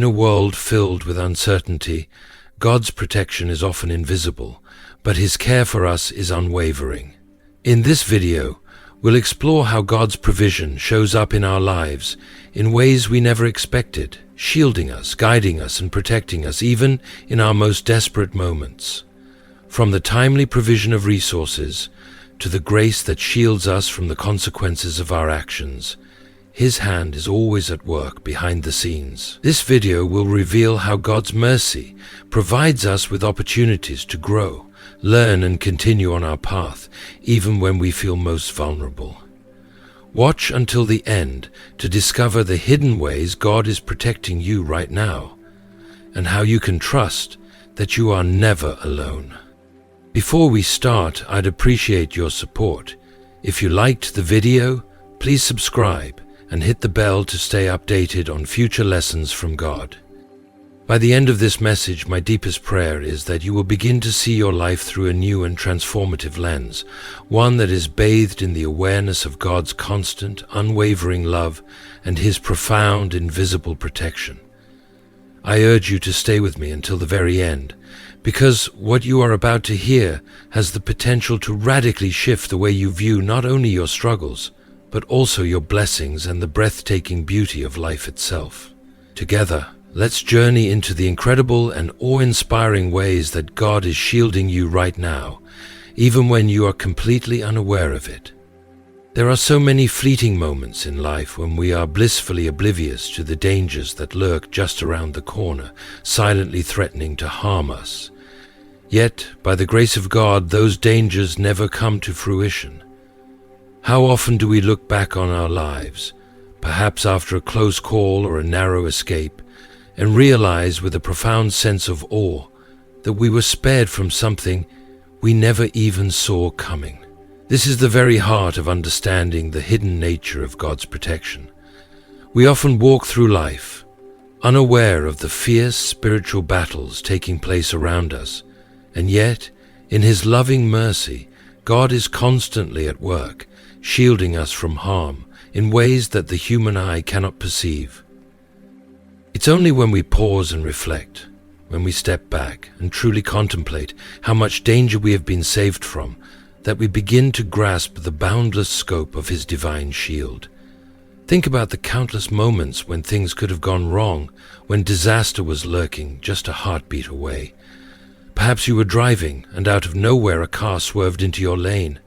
In a world filled with uncertainty, God's protection is often invisible, but His care for us is unwavering. In this video, we'll explore how God's provision shows up in our lives in ways we never expected, shielding us, guiding us, and protecting us even in our most desperate moments. From the timely provision of resources to the grace that shields us from the consequences of our actions, His hand is always at work behind the scenes. This video will reveal how God's mercy provides us with opportunities to grow, learn, and continue on our path, even when we feel most vulnerable. Watch until the end to discover the hidden ways God is protecting you right now, and how you can trust that you are never alone. Before we start, I'd appreciate your support. If you liked the video, please subscribe and hit the bell to stay updated on future lessons from God. By the end of this message, my deepest prayer is that you will begin to see your life through a new and transformative lens, one that is bathed in the awareness of God's constant, unwavering love and His profound, invisible protection. I urge you to stay with me until the very end, because what you are about to hear has the potential to radically shift the way you view not only your struggles, but also your blessings and the breathtaking beauty of life itself. Together, let's journey into the incredible and awe-inspiring ways that God is shielding you right now, even when you are completely unaware of it. There are so many fleeting moments in life when we are blissfully oblivious to the dangers that lurk just around the corner, silently threatening to harm us. Yet, by the grace of God, those dangers never come to fruition. How often do we look back on our lives, perhaps after a close call or a narrow escape, and realize with a profound sense of awe that we were spared from something we never even saw coming? This is the very heart of understanding the hidden nature of God's protection. We often walk through life, unaware of the fierce spiritual battles taking place around us, and yet, in His loving mercy, God is constantly at work, shielding us from harm in ways that the human eye cannot perceive. It's only when we pause and reflect, when we step back and truly contemplate how much danger we have been saved from, that we begin to grasp the boundless scope of His divine shield. Think about the countless moments when things could have gone wrong, when disaster was lurking just a heartbeat away. Perhaps you were driving, and out of nowhere a car swerved into your lane.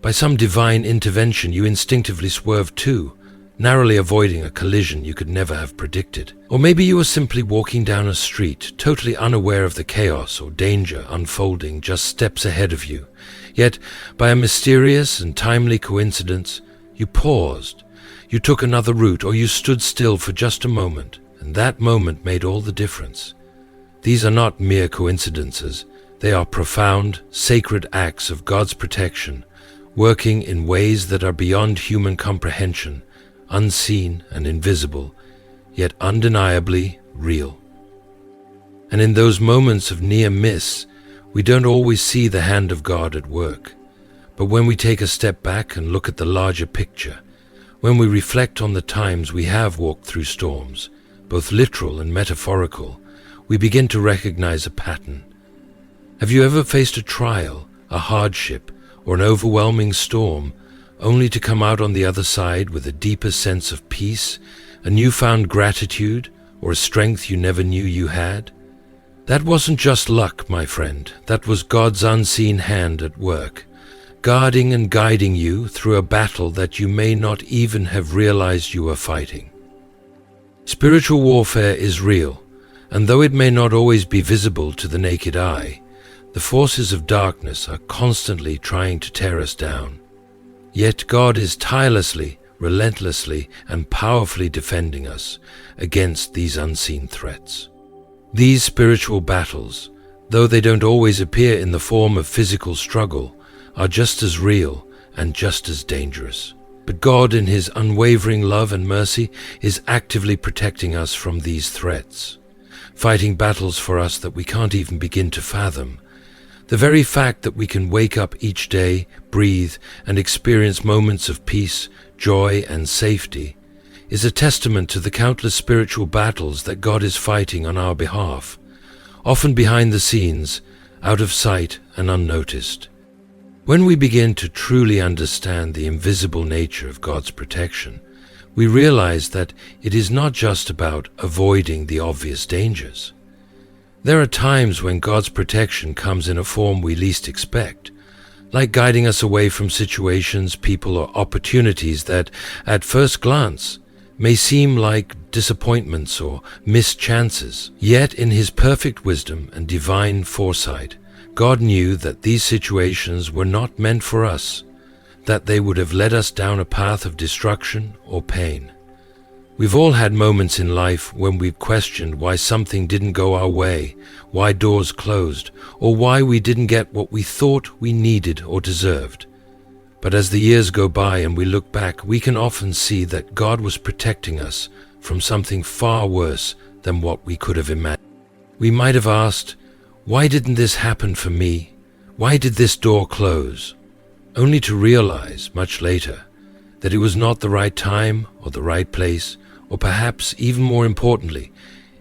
By some divine intervention, you instinctively swerved too, narrowly avoiding a collision you could never have predicted. Or maybe you were simply walking down a street, totally unaware of the chaos or danger unfolding just steps ahead of you. Yet, by a mysterious and timely coincidence, you paused, you took another route, or you stood still for just a moment, and that moment made all the difference. These are not mere coincidences. They are profound, sacred acts of God's protection, working in ways that are beyond human comprehension, unseen and invisible, yet undeniably real. And in those moments of near miss, we don't always see the hand of God at work. But when we take a step back and look at the larger picture, when we reflect on the times we have walked through storms, both literal and metaphorical, we begin to recognize a pattern. Have you ever faced a trial, a hardship, or an overwhelming storm, only to come out on the other side with a deeper sense of peace, a newfound gratitude, or a strength you never knew you had? That wasn't just luck, my friend. That was God's unseen hand at work, guarding and guiding you through a battle that you may not even have realized you were fighting. Spiritual warfare is real, and though it may not always be visible to the naked eye, the forces of darkness are constantly trying to tear us down. Yet God is tirelessly, relentlessly, and powerfully defending us against these unseen threats. These spiritual battles, though they don't always appear in the form of physical struggle, are just as real and just as dangerous. But God, in His unwavering love and mercy, is actively protecting us from these threats, fighting battles for us that we can't even begin to fathom. The very fact that we can wake up each day, breathe, and experience moments of peace, joy, and safety is a testament to the countless spiritual battles that God is fighting on our behalf, often behind the scenes, out of sight and unnoticed. When we begin to truly understand the invisible nature of God's protection, we realize that it is not just about avoiding the obvious dangers. There are times when God's protection comes in a form we least expect, like guiding us away from situations, people, or opportunities that, at first glance, may seem like disappointments or missed chances. Yet, in His perfect wisdom and divine foresight, God knew that these situations were not meant for us, that they would have led us down a path of destruction or pain. We've all had moments in life when we've questioned why something didn't go our way, why doors closed, or why we didn't get what we thought we needed or deserved. But as the years go by and we look back, we can often see that God was protecting us from something far worse than what we could have imagined. We might have asked, why didn't this happen for me? Why did this door close? Only to realize, much later, that it was not the right time or the right place, or perhaps even more importantly,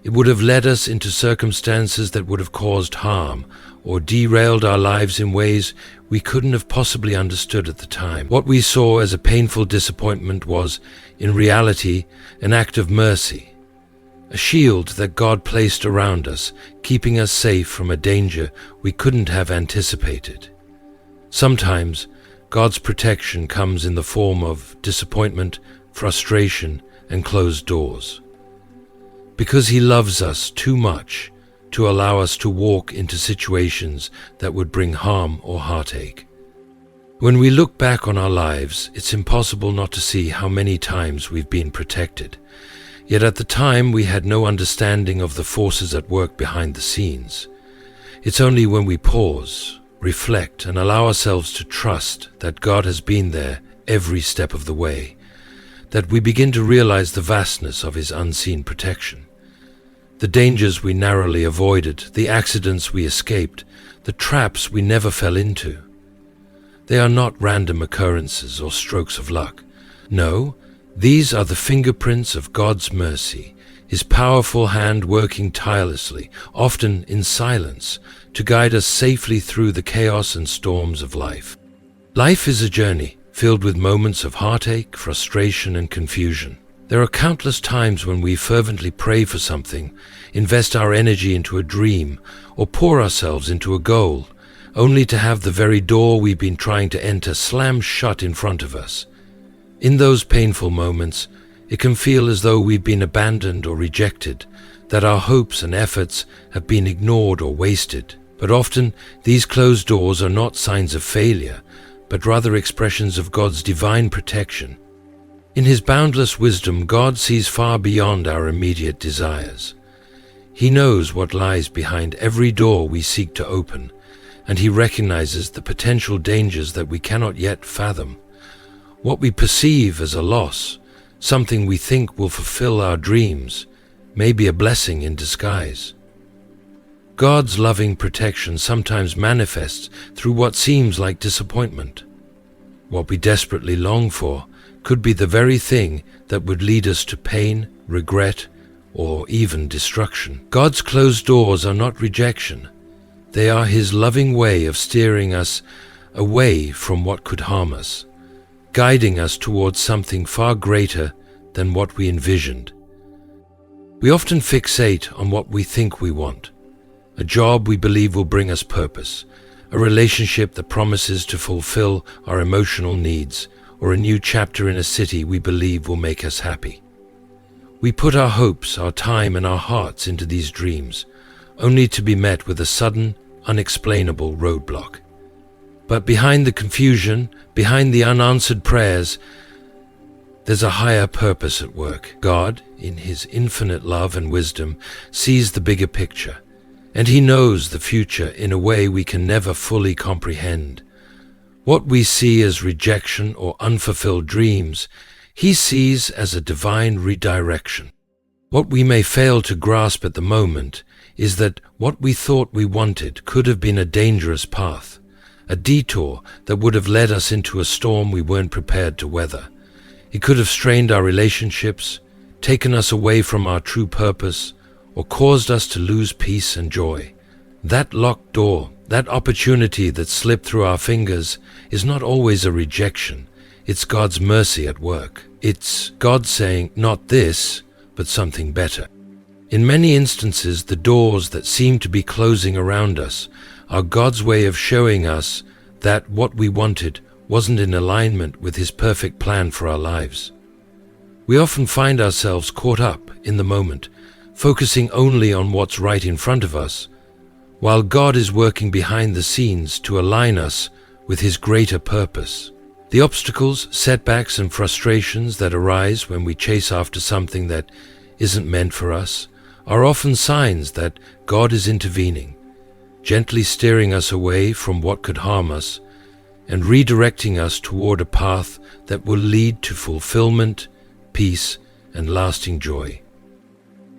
it would have led us into circumstances that would have caused harm or derailed our lives in ways we couldn't have possibly understood at the time. What we saw as a painful disappointment was, in reality, an act of mercy, a shield that God placed around us, keeping us safe from a danger we couldn't have anticipated. Sometimes, God's protection comes in the form of disappointment, frustration, and closed doors. Because He loves us too much to allow us to walk into situations that would bring harm or heartache. When we look back on our lives, it's impossible not to see how many times we've been protected. Yet at the time, we had no understanding of the forces at work behind the scenes. It's only when we pause, reflect, and allow ourselves to trust that God has been there every step of the way, that we begin to realize the vastness of His unseen protection. The dangers we narrowly avoided, the accidents we escaped, the traps we never fell into. They are not random occurrences or strokes of luck. No, these are the fingerprints of God's mercy, His powerful hand working tirelessly, often in silence, to guide us safely through the chaos and storms of life. Life is a journey filled with moments of heartache, frustration, and confusion. There are countless times when we fervently pray for something, invest our energy into a dream, or pour ourselves into a goal, only to have the very door we've been trying to enter slam shut in front of us. In those painful moments, it can feel as though we've been abandoned or rejected, that our hopes and efforts have been ignored or wasted. But often, these closed doors are not signs of failure, but rather expressions of God's divine protection. In His boundless wisdom, God sees far beyond our immediate desires. He knows what lies behind every door we seek to open, and He recognizes the potential dangers that we cannot yet fathom. What we perceive as a loss, something we think will fulfill our dreams, may be a blessing in disguise. God's loving protection sometimes manifests through what seems like disappointment. What we desperately long for could be the very thing that would lead us to pain, regret, or even destruction. God's closed doors are not rejection. They are His loving way of steering us away from what could harm us, guiding us towards something far greater than what we envisioned. We often fixate on what we think we want, a job we believe will bring us purpose, a relationship that promises to fulfill our emotional needs, or a new chapter in a city we believe will make us happy. We put our hopes, our time, and our hearts into these dreams, only to be met with a sudden, unexplainable roadblock. But behind the confusion, behind the unanswered prayers, there's a higher purpose at work. God, in His infinite love and wisdom, sees the bigger picture, and He knows the future in a way we can never fully comprehend. What we see as rejection or unfulfilled dreams, He sees as a divine redirection. What we may fail to grasp at the moment is that what we thought we wanted could have been a dangerous path, a detour that would have led us into a storm we weren't prepared to weather. It could have strained our relationships, taken us away from our true purpose, or caused us to lose peace and joy. That locked door, that opportunity that slipped through our fingers, is not always a rejection. It's God's mercy at work. It's God saying, not this, but something better. In many instances, the doors that seem to be closing around us are God's way of showing us that what we wanted wasn't in alignment with His perfect plan for our lives. We often find ourselves caught up in the moment, focusing only on what's right in front of us, while God is working behind the scenes to align us with His greater purpose. The obstacles, setbacks, and frustrations that arise when we chase after something that isn't meant for us are often signs that God is intervening, gently steering us away from what could harm us and redirecting us toward a path that will lead to fulfillment, peace, and lasting joy.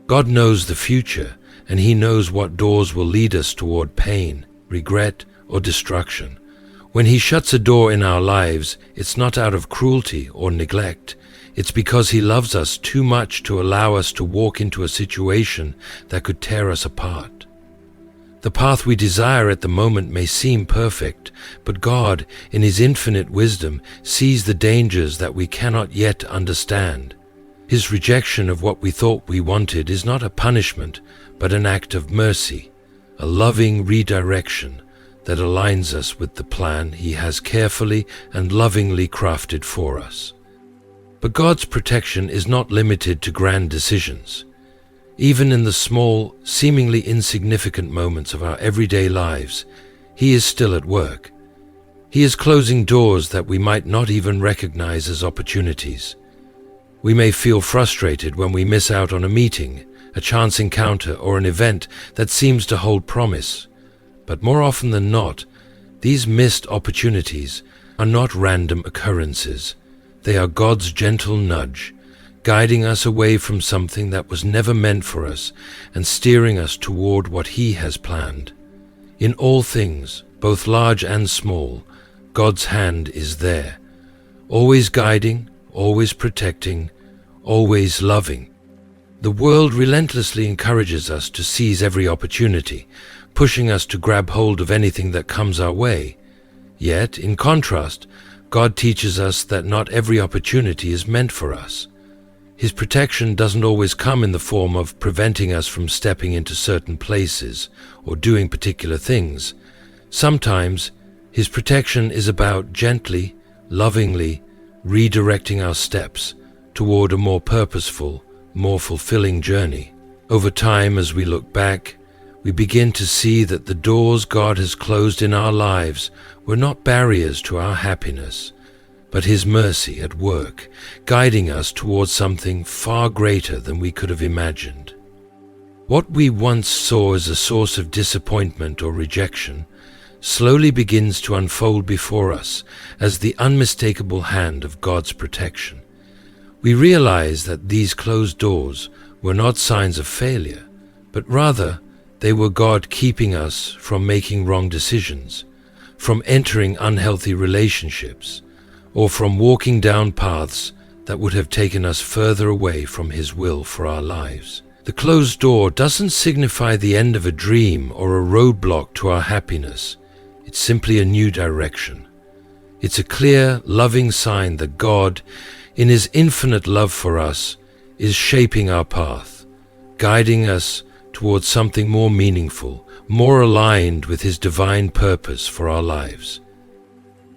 God knows the future, and He knows what doors will lead us toward pain, regret, or destruction. When He shuts a door in our lives, it's not out of cruelty or neglect. It's because He loves us too much to allow us to walk into a situation that could tear us apart. The path we desire at the moment may seem perfect, but God, in His infinite wisdom, sees the dangers that we cannot yet understand. His rejection of what we thought we wanted is not a punishment, but an act of mercy, a loving redirection that aligns us with the plan He has carefully and lovingly crafted for us. But God's protection is not limited to grand decisions. Even in the small, seemingly insignificant moments of our everyday lives, He is still at work. He is closing doors that we might not even recognize as opportunities. We may feel frustrated when we miss out on a meeting, a chance encounter, or an event that seems to hold promise. But more often than not, these missed opportunities are not random occurrences. They are God's gentle nudge, guiding us away from something that was never meant for us and steering us toward what He has planned. In all things, both large and small, God's hand is there, always guiding, always protecting, always loving. The world relentlessly encourages us to seize every opportunity, pushing us to grab hold of anything that comes our way. Yet, in contrast, God teaches us that not every opportunity is meant for us. His protection doesn't always come in the form of preventing us from stepping into certain places or doing particular things. Sometimes, His protection is about gently, lovingly redirecting our steps toward a more purposeful, more fulfilling journey. Over time, as we look back, we begin to see that the doors God has closed in our lives were not barriers to our happiness, but His mercy at work, guiding us towards something far greater than we could have imagined. What we once saw as a source of disappointment or rejection slowly begins to unfold before us as the unmistakable hand of God's protection. We realize that these closed doors were not signs of failure, but rather they were God keeping us from making wrong decisions, from entering unhealthy relationships, or from walking down paths that would have taken us further away from His will for our lives. The closed door doesn't signify the end of a dream or a roadblock to our happiness. It's simply a new direction. It's a clear, loving sign that God, in His infinite love for us, is shaping our path, guiding us towards something more meaningful, more aligned with His divine purpose for our lives.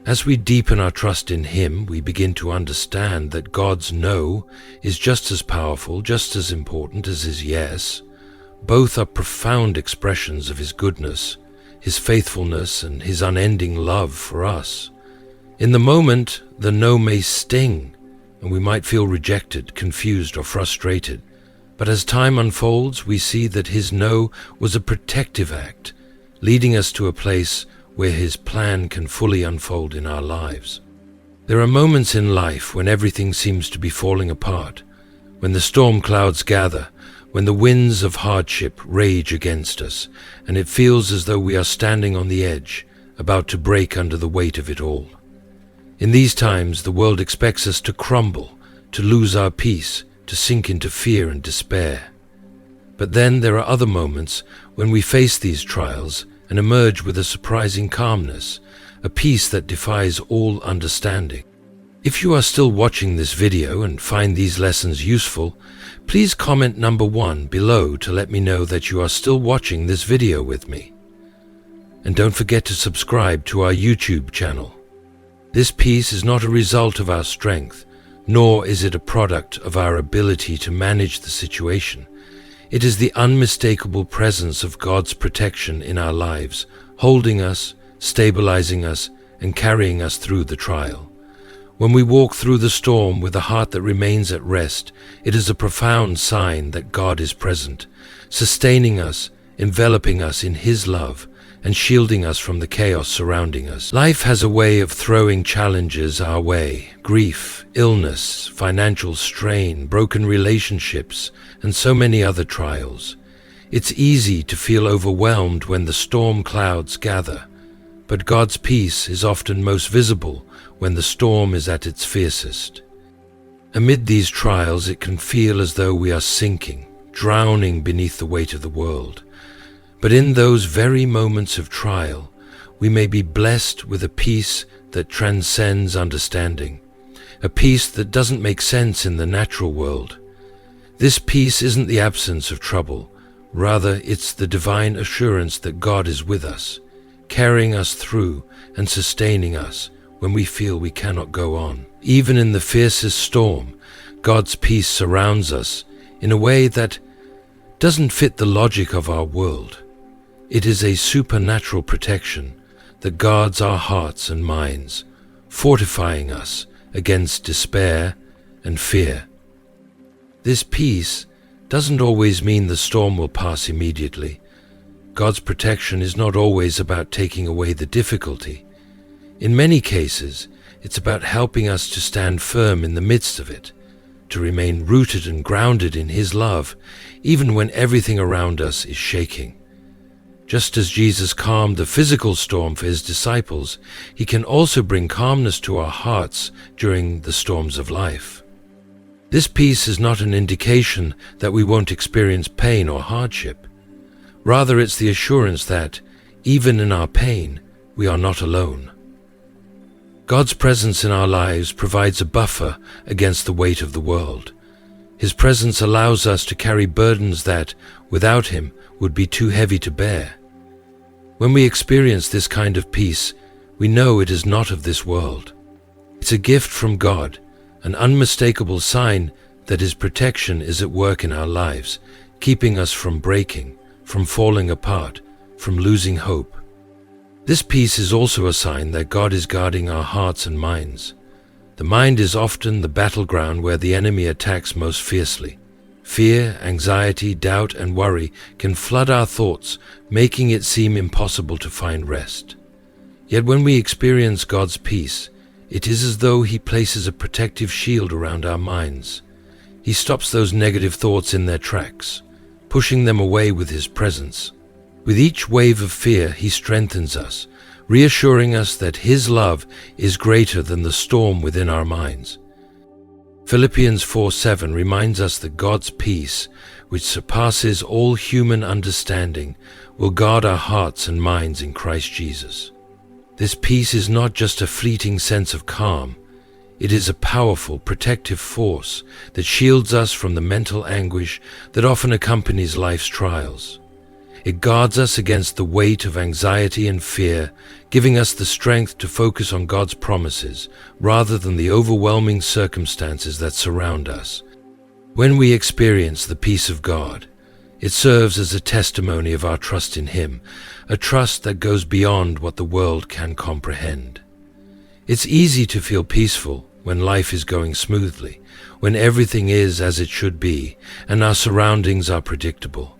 As we deepen our trust in Him, we begin to understand that God's no is just as powerful, just as important as His yes. Both are profound expressions of His goodness, His faithfulness, and His unending love for us. In the moment, the no may sting, and we might feel rejected, confused, or frustrated. But as time unfolds, we see that His no was a protective act, leading us to a place where His plan can fully unfold in our lives. There are moments in life when everything seems to be falling apart, when the storm clouds gather, when the winds of hardship rage against us, and it feels as though we are standing on the edge, about to break under the weight of it all. In these times, the world expects us to crumble, to lose our peace, to sink into fear and despair. But then there are other moments when we face these trials and emerge with a surprising calmness, a peace that defies all understanding. If you are still watching this video and find these lessons useful, please comment number 1 below to let me know that you are still watching this video with me. And don't forget to subscribe to our YouTube channel. This peace is not a result of our strength, nor is it a product of our ability to manage the situation. It is the unmistakable presence of God's protection in our lives, holding us, stabilizing us, and carrying us through the trial. When we walk through the storm with a heart that remains at rest, it is a profound sign that God is present, sustaining us, enveloping us in His love, and shielding us from the chaos surrounding us. Life has a way of throwing challenges our way: grief, illness, financial strain, broken relationships, and so many other trials. It's easy to feel overwhelmed when the storm clouds gather, but God's peace is often most visible when the storm is at its fiercest. Amid these trials, it can feel as though we are sinking, drowning beneath the weight of the world. But in those very moments of trial, we may be blessed with a peace that transcends understanding, a peace that doesn't make sense in the natural world. This peace isn't the absence of trouble, rather it's the divine assurance that God is with us, carrying us through and sustaining us when we feel we cannot go on. Even in the fiercest storm, God's peace surrounds us in a way that doesn't fit the logic of our world. It is a supernatural protection that guards our hearts and minds, fortifying us against despair and fear. This peace doesn't always mean the storm will pass immediately. God's protection is not always about taking away the difficulty. In many cases, it's about helping us to stand firm in the midst of it, to remain rooted and grounded in His love, even when everything around us is shaking. Just as Jesus calmed the physical storm for His disciples, He can also bring calmness to our hearts during the storms of life. This peace is not an indication that we won't experience pain or hardship. Rather, it's the assurance that, even in our pain, we are not alone. God's presence in our lives provides a buffer against the weight of the world. His presence allows us to carry burdens that, without Him, would be too heavy to bear. When we experience this kind of peace, we know it is not of this world. It's a gift from God, an unmistakable sign that His protection is at work in our lives, keeping us from breaking, from falling apart, from losing hope. This peace is also a sign that God is guarding our hearts and minds. The mind is often the battleground where the enemy attacks most fiercely. Fear, anxiety, doubt, and worry can flood our thoughts, making it seem impossible to find rest. Yet when we experience God's peace, it is as though He places a protective shield around our minds. He stops those negative thoughts in their tracks, pushing them away with His presence. With each wave of fear, He strengthens us, reassuring us that His love is greater than the storm within our minds. Philippians 4:7 reminds us that God's peace, which surpasses all human understanding, will guard our hearts and minds in Christ Jesus. This peace is not just a fleeting sense of calm. It is a powerful, protective force that shields us from the mental anguish that often accompanies life's trials. It guards us against the weight of anxiety and fear, giving us the strength to focus on God's promises rather than the overwhelming circumstances that surround us. When we experience the peace of God, it serves as a testimony of our trust in Him, a trust that goes beyond what the world can comprehend. It's easy to feel peaceful when life is going smoothly, when everything is as it should be, and our surroundings are predictable.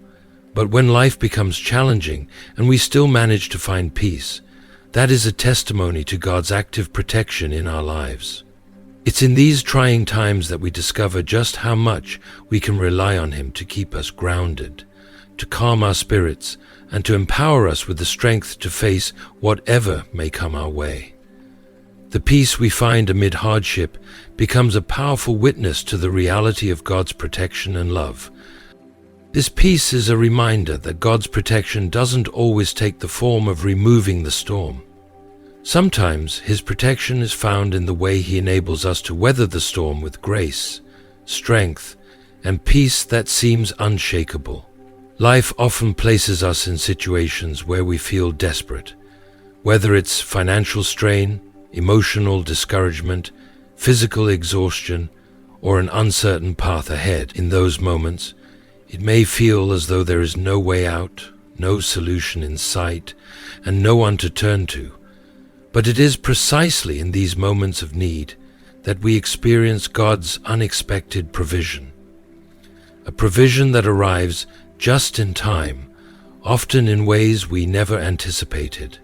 But when life becomes challenging and we still manage to find peace, that is a testimony to God's active protection in our lives. It's in these trying times that we discover just how much we can rely on Him to keep us grounded, to calm our spirits, and to empower us with the strength to face whatever may come our way. The peace we find amid hardship becomes a powerful witness to the reality of God's protection and love. This peace is a reminder that God's protection doesn't always take the form of removing the storm. Sometimes His protection is found in the way He enables us to weather the storm with grace, strength, and peace that seems unshakable. Life often places us in situations where we feel desperate, whether it's financial strain, emotional discouragement, physical exhaustion, or an uncertain path ahead. In those moments, it may feel as though there is no way out, no solution in sight, and no one to turn to. But it is precisely in these moments of need that we experience God's unexpected provision. A provision that arrives just in time, often in ways we never anticipated.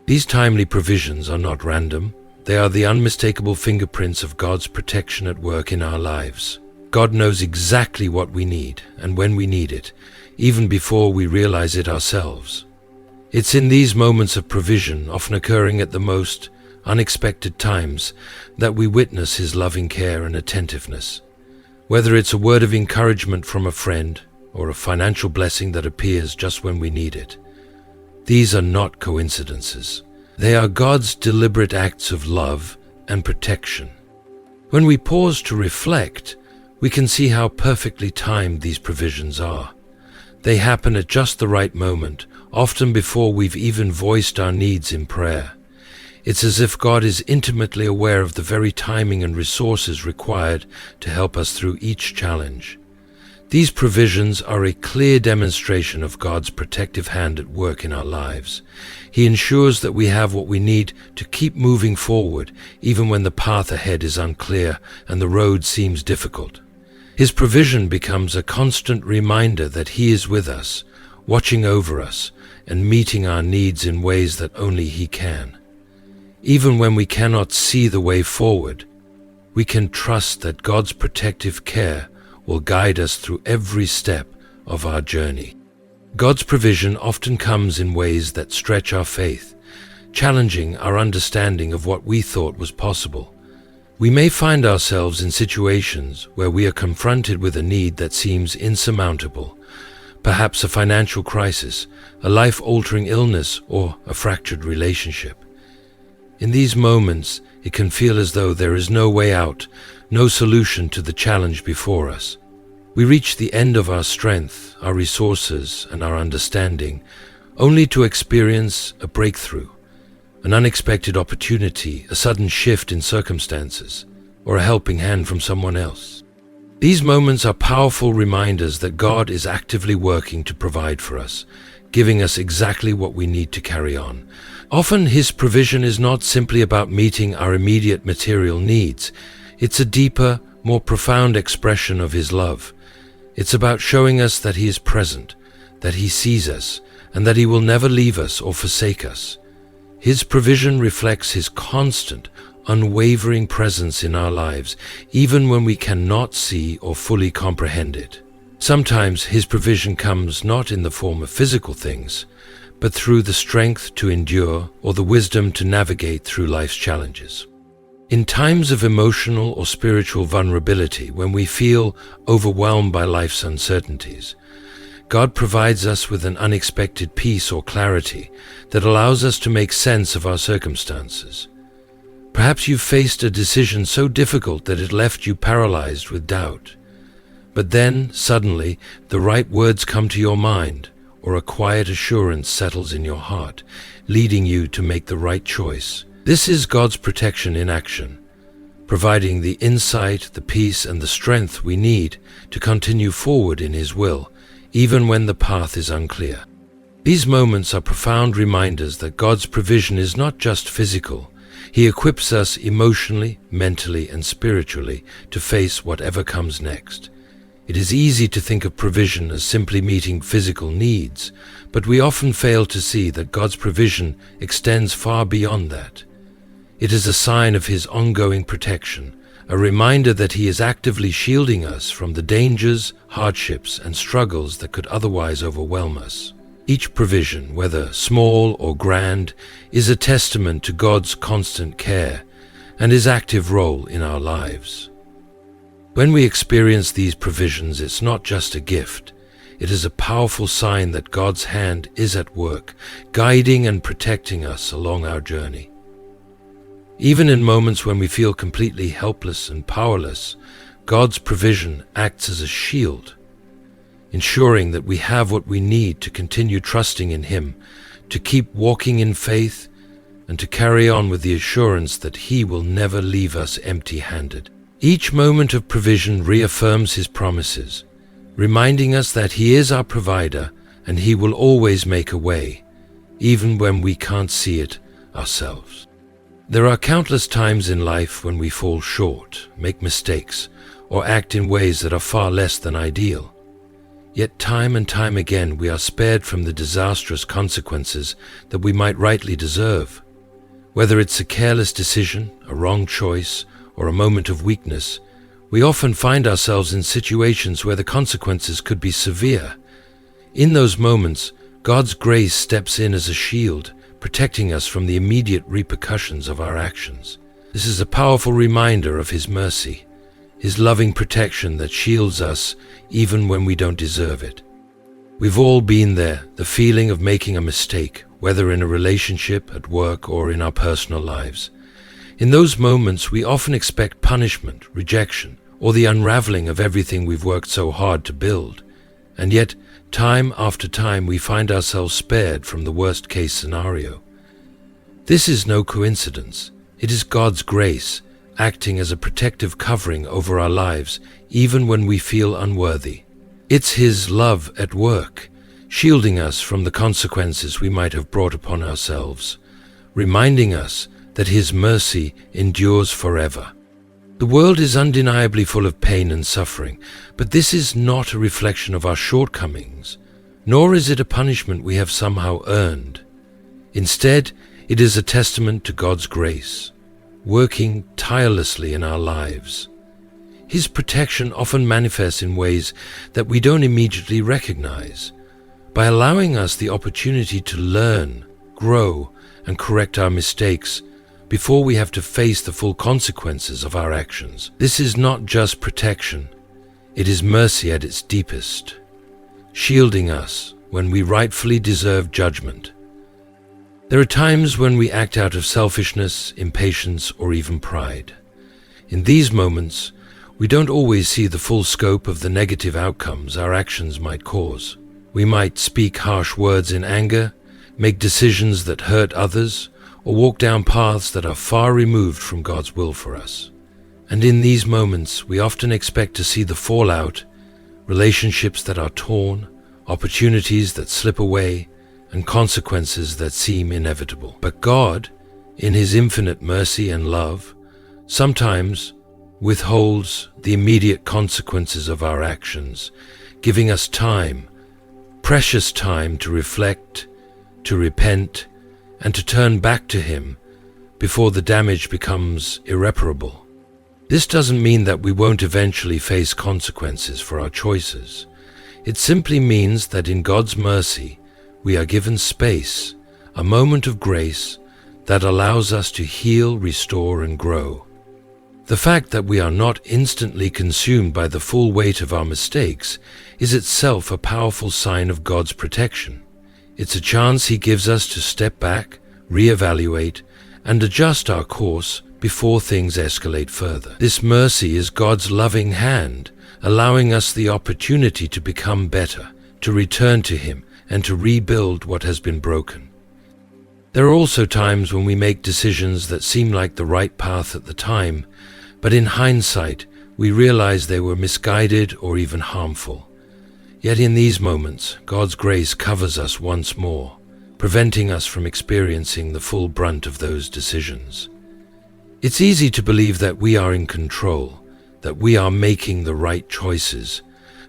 These timely provisions are not random. They are the unmistakable fingerprints of God's protection at work in our lives. God knows exactly what we need and when we need it, even before we realize it ourselves. It's in these moments of provision, often occurring at the most unexpected times, that we witness His loving care and attentiveness. Whether it's a word of encouragement from a friend or a financial blessing that appears just when we need it, these are not coincidences. They are God's deliberate acts of love and protection. When we pause to reflect, we can see how perfectly timed these provisions are. They happen at just the right moment, often before we've even voiced our needs in prayer. It's as if God is intimately aware of the very timing and resources required to help us through each challenge. These provisions are a clear demonstration of God's protective hand at work in our lives. He ensures that we have what we need to keep moving forward, even when the path ahead is unclear and the road seems difficult. His provision becomes a constant reminder that He is with us, watching over us, and meeting our needs in ways that only He can. Even when we cannot see the way forward, we can trust that God's protective care will guide us through every step of our journey. God's provision often comes in ways that stretch our faith, challenging our understanding of what we thought was possible. We may find ourselves in situations where we are confronted with a need that seems insurmountable, perhaps a financial crisis, a life-altering illness, or a fractured relationship. In these moments, it can feel as though there is no way out, no solution to the challenge before us. We reach the end of our strength, our resources, and our understanding, only to experience a breakthrough, an unexpected opportunity, a sudden shift in circumstances, or a helping hand from someone else. These moments are powerful reminders that God is actively working to provide for us, giving us exactly what we need to carry on. Often His provision is not simply about meeting our immediate material needs. It's a deeper, more profound expression of His love. It's about showing us that He is present, that He sees us, and that He will never leave us or forsake us. His provision reflects His constant, unwavering presence in our lives, even when we cannot see or fully comprehend it. Sometimes His provision comes not in the form of physical things, but through the strength to endure or the wisdom to navigate through life's challenges. In times of emotional or spiritual vulnerability, when we feel overwhelmed by life's uncertainties, God provides us with an unexpected peace or clarity that allows us to make sense of our circumstances. Perhaps you've faced a decision so difficult that it left you paralyzed with doubt. But then, suddenly, the right words come to your mind, or a quiet assurance settles in your heart, leading you to make the right choice. This is God's protection in action, providing the insight, the peace, and the strength we need to continue forward in His will, even when the path is unclear. These moments are profound reminders that God's provision is not just physical. He equips us emotionally, mentally, and spiritually to face whatever comes next. It is easy to think of provision as simply meeting physical needs, but we often fail to see that God's provision extends far beyond that. It is a sign of His ongoing protection, a reminder that He is actively shielding us from the dangers, hardships, and struggles that could otherwise overwhelm us. Each provision, whether small or grand, is a testament to God's constant care and His active role in our lives. When we experience these provisions, it's not just a gift. It is a powerful sign that God's hand is at work, guiding and protecting us along our journey. Even in moments when we feel completely helpless and powerless, God's provision acts as a shield, ensuring that we have what we need to continue trusting in Him, to keep walking in faith, and to carry on with the assurance that He will never leave us empty-handed. Each moment of provision reaffirms His promises, reminding us that He is our provider and He will always make a way, even when we can't see it ourselves. There are countless times in life when we fall short, make mistakes, or act in ways that are far less than ideal. Yet time and time again we are spared from the disastrous consequences that we might rightly deserve. Whether it's a careless decision, a wrong choice, or a moment of weakness, we often find ourselves in situations where the consequences could be severe. In those moments, God's grace steps in as a shield, protecting us from the immediate repercussions of our actions. This is a powerful reminder of His mercy, His loving protection that shields us even when we don't deserve it. We've all been there, the feeling of making a mistake, whether in a relationship, at work, or in our personal lives. In those moments, we often expect punishment, rejection, or the unraveling of everything we've worked so hard to build. And yet, time after time, we find ourselves spared from the worst-case scenario. This is no coincidence. It is God's grace, acting as a protective covering over our lives, even when we feel unworthy. It's His love at work, shielding us from the consequences we might have brought upon ourselves, reminding us that His mercy endures forever. The world is undeniably full of pain and suffering, but this is not a reflection of our shortcomings, nor is it a punishment we have somehow earned. Instead, it is a testament to God's grace, working tirelessly in our lives. His protection often manifests in ways that we don't immediately recognize. By allowing us the opportunity to learn, grow, and correct our mistakes before we have to face the full consequences of our actions. This is not just protection, it is mercy at its deepest, shielding us when we rightfully deserve judgment. There are times when we act out of selfishness, impatience, or even pride. In these moments, we don't always see the full scope of the negative outcomes our actions might cause. We might speak harsh words in anger, make decisions that hurt others, or walk down paths that are far removed from God's will for us. And in these moments, we often expect to see the fallout, relationships that are torn, opportunities that slip away, and consequences that seem inevitable. But God, in His infinite mercy and love, sometimes withholds the immediate consequences of our actions, giving us time, precious time to reflect, to repent, and to turn back to Him before the damage becomes irreparable. This doesn't mean that we won't eventually face consequences for our choices. It simply means that in God's mercy, we are given space, a moment of grace that allows us to heal, restore, and grow. The fact that we are not instantly consumed by the full weight of our mistakes is itself a powerful sign of God's protection. It's a chance He gives us to step back, reevaluate, and adjust our course before things escalate further. This mercy is God's loving hand, allowing us the opportunity to become better, to return to Him, and to rebuild what has been broken. There are also times when we make decisions that seem like the right path at the time, but in hindsight, we realize they were misguided or even harmful. Yet in these moments, God's grace covers us once more, preventing us from experiencing the full brunt of those decisions. It's easy to believe that we are in control, that we are making the right choices,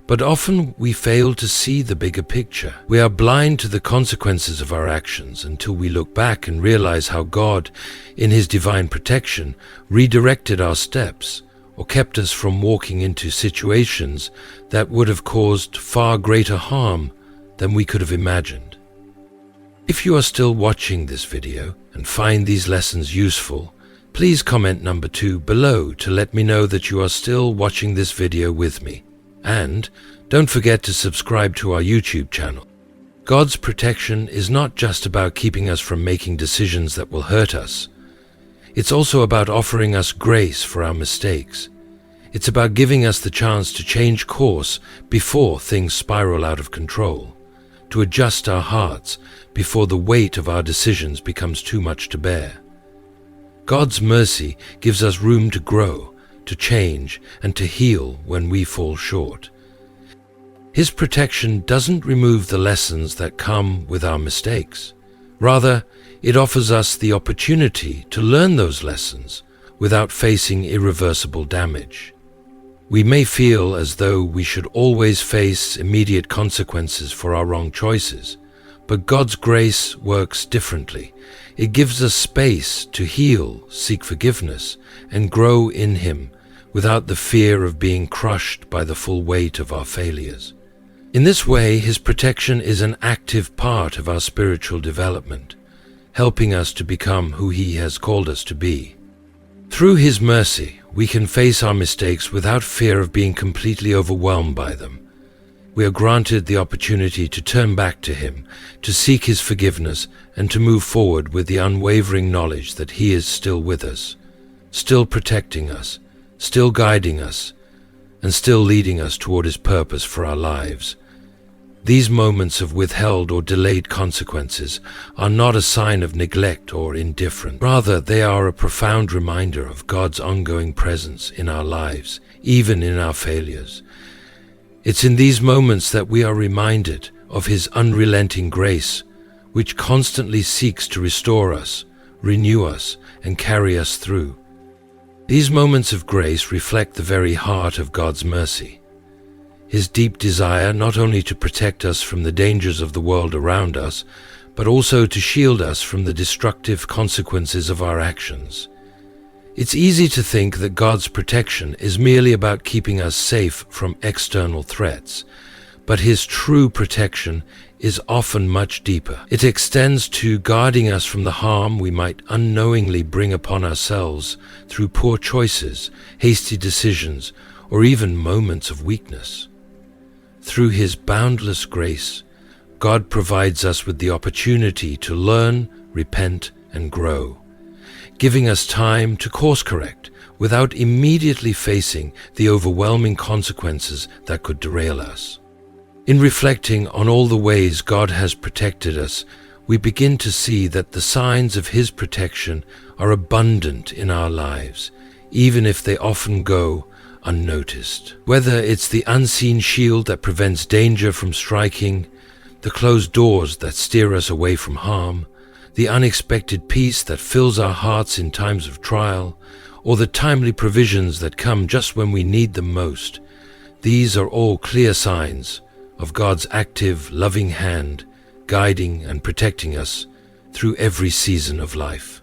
but often we fail to see the bigger picture. We are blind to the consequences of our actions until we look back and realize how God, in His divine protection, redirected our steps or kept us from walking into situations that would have caused far greater harm than we could have imagined. If you are still watching this video and find these lessons useful, please comment number 2 below to let me know that you are still watching this video with me. And don't forget to subscribe to our YouTube channel. God's protection is not just about keeping us from making decisions that will hurt us. It's also about offering us grace for our mistakes. It's about giving us the chance to change course before things spiral out of control, to adjust our hearts before the weight of our decisions becomes too much to bear. God's mercy gives us room to grow, to change, and to heal when we fall short. His protection doesn't remove the lessons that come with our mistakes. Rather, it offers us the opportunity to learn those lessons without facing irreversible damage. We may feel as though we should always face immediate consequences for our wrong choices, but God's grace works differently. It gives us space to heal, seek forgiveness, and grow in Him without the fear of being crushed by the full weight of our failures. In this way, His protection is an active part of our spiritual development, helping us to become who He has called us to be. Through His mercy, we can face our mistakes without fear of being completely overwhelmed by them. We are granted the opportunity to turn back to Him, to seek His forgiveness, and to move forward with the unwavering knowledge that He is still with us, still protecting us, still guiding us, and still leading us toward His purpose for our lives. These moments of withheld or delayed consequences are not a sign of neglect or indifference. Rather, they are a profound reminder of God's ongoing presence in our lives, even in our failures. It's in these moments that we are reminded of His unrelenting grace, which constantly seeks to restore us, renew us, and carry us through. These moments of grace reflect the very heart of God's mercy. His deep desire not only to protect us from the dangers of the world around us, but also to shield us from the destructive consequences of our actions. It's easy to think that God's protection is merely about keeping us safe from external threats, but His true protection is often much deeper. It extends to guarding us from the harm we might unknowingly bring upon ourselves through poor choices, hasty decisions, or even moments of weakness. Through His boundless grace, God provides us with the opportunity to learn, repent, and grow, giving us time to course correct without immediately facing the overwhelming consequences that could derail us. In reflecting on all the ways God has protected us, we begin to see that the signs of His protection are abundant in our lives, even if they often go unnoticed. Whether it's the unseen shield that prevents danger from striking, the closed doors that steer us away from harm, the unexpected peace that fills our hearts in times of trial, or the timely provisions that come just when we need them most, these are all clear signs of God's active, loving hand guiding and protecting us through every season of life.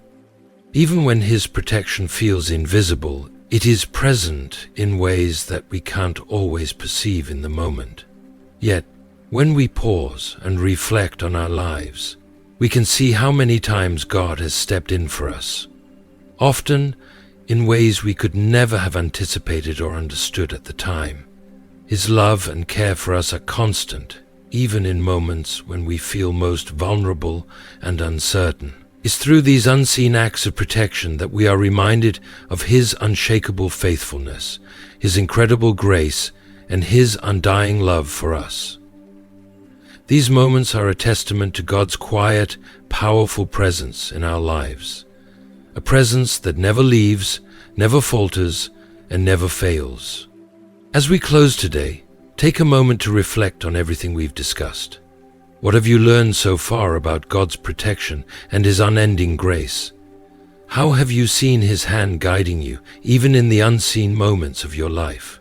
Even when His protection feels invisible, it is present in ways that we can't always perceive in the moment. Yet, when we pause and reflect on our lives, we can see how many times God has stepped in for us, often in ways we could never have anticipated or understood at the time. His love and care for us are constant, even in moments when we feel most vulnerable and uncertain. It's through these unseen acts of protection that we are reminded of His unshakable faithfulness, His incredible grace, and His undying love for us. These moments are a testament to God's quiet, powerful presence in our lives, a presence that never leaves, never falters, and never fails. As we close today, take a moment to reflect on everything we've discussed. What have you learned so far about God's protection and His unending grace? How have you seen His hand guiding you, even in the unseen moments of your life?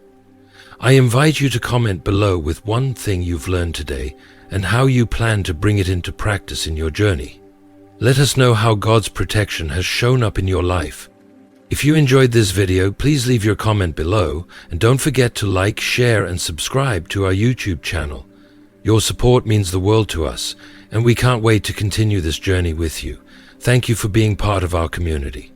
I invite you to comment below with one thing you've learned today and how you plan to bring it into practice in your journey. Let us know how God's protection has shown up in your life. If you enjoyed this video, please leave your comment below, and don't forget to like, share, and subscribe to our YouTube channel. Your support means the world to us, and we can't wait to continue this journey with you. Thank you for being part of our community.